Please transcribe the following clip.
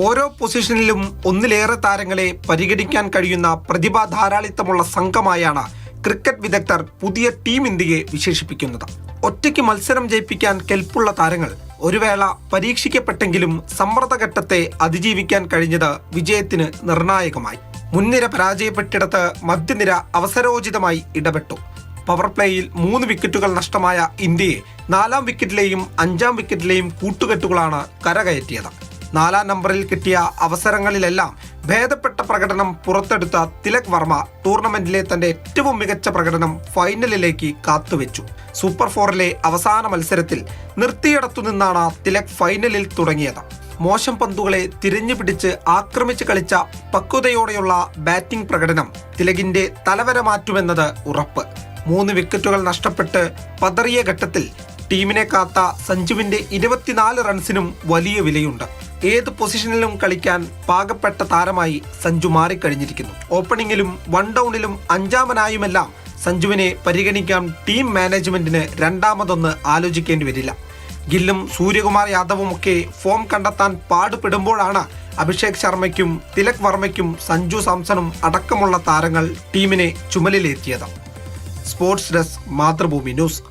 ഓരോ പൊസിഷനിലും ഒന്നിലേറെ താരങ്ങളെ പരിഗണിക്കാൻ കഴിയുന്ന പ്രതിഭാധാരാളിത്തമുള്ള സംഘമായാണ് ക്രിക്കറ്റ് വിദഗ്ധർ പുതിയ ടീം ഇന്ത്യയെ വിശേഷിപ്പിക്കുന്നത്. ഒറ്റയ്ക്ക് മത്സരം ജയിപ്പിക്കാൻ കെൽപ്പുള്ള താരങ്ങൾ ഒരു വേള പരീക്ഷിക്കപ്പെട്ടെങ്കിലും സമ്മർദ്ദഘട്ടത്തെ അതിജീവിക്കാൻ കഴിഞ്ഞത് വിജയത്തിന് നിർണായകമായി. മുൻനിര പരാജയപ്പെട്ടിടത്ത് മധ്യനിര അവസരോചിതമായി ഇടപെട്ടു. പവർ പ്ലേയിൽ 3 വിക്കറ്റുകൾ നഷ്ടമായ ഇന്ത്യയെ 4-ാം വിക്കറ്റിലെയും 5-ാം വിക്കറ്റിലെയും കൂട്ടുകെട്ടുകളാണ് കരകയറ്റിയത്. 4-ാം നമ്പറിൽ കിട്ടിയ അവസരങ്ങളിലെല്ലാം ഭേദപ്പെട്ട പ്രകടനം പുറത്തെടുത്ത തിലക് വർമ്മ ടൂർണമെന്റിലെ തന്റെ ഏറ്റവും മികച്ച പ്രകടനം ഫൈനലിലേക്ക് കാത്തുവെച്ചു. സൂപ്പർ 4-ലെ അവസാന മത്സരത്തിൽ നിർത്തിയിടത്തു നിന്നാണ് തിലക് ഫൈനലിൽ തുടങ്ങിയത്. മോശം പന്തുകളെ തിരിഞ്ഞുപിടിച്ച് ആക്രമിച്ച് കളിച്ച പക്വതയോടെയുള്ള ബാറ്റിംഗ് പ്രകടനം തിലകിന്റെ തലവര മാറ്റുമെന്നത് ഉറപ്പ്. 3 വിക്കറ്റുകൾ നഷ്ടപ്പെട്ട് പതറിയ ഘട്ടത്തിൽ ടീമിനെ കാത്ത സഞ്ജുവിന്റെ 24 റൺസിനും വലിയ വിലയുണ്ട്. ഏത് പൊസിഷനിലും കളിക്കാൻ പാകപ്പെട്ട താരമായി സഞ്ജു മാറിക്കഴിഞ്ഞിരിക്കുന്നു. ഓപ്പണിംഗിലും 1 ഡൗണിലും 5-ാമനായുമെല്ലാം സഞ്ജുവിനെ പരിഗണിക്കാൻ ടീം മാനേജ്മെന്റിന് രണ്ടാമതൊന്ന് ആലോചിക്കേണ്ടി വരില്ല. ഗില്ലും സൂര്യകുമാർ യാദവുമൊക്കെ ഫോം കണ്ടെത്താൻ പാടുപെടുമ്പോഴാണ് അഭിഷേക് ശർമ്മയ്ക്കും തിലക് വർമ്മയ്ക്കും സഞ്ജു സാംസണും അടക്കമുള്ള താരങ്ങൾ ടീമിനെ ചുമലിലേറ്റിയത്. Sports desk, Mathrubhumi news.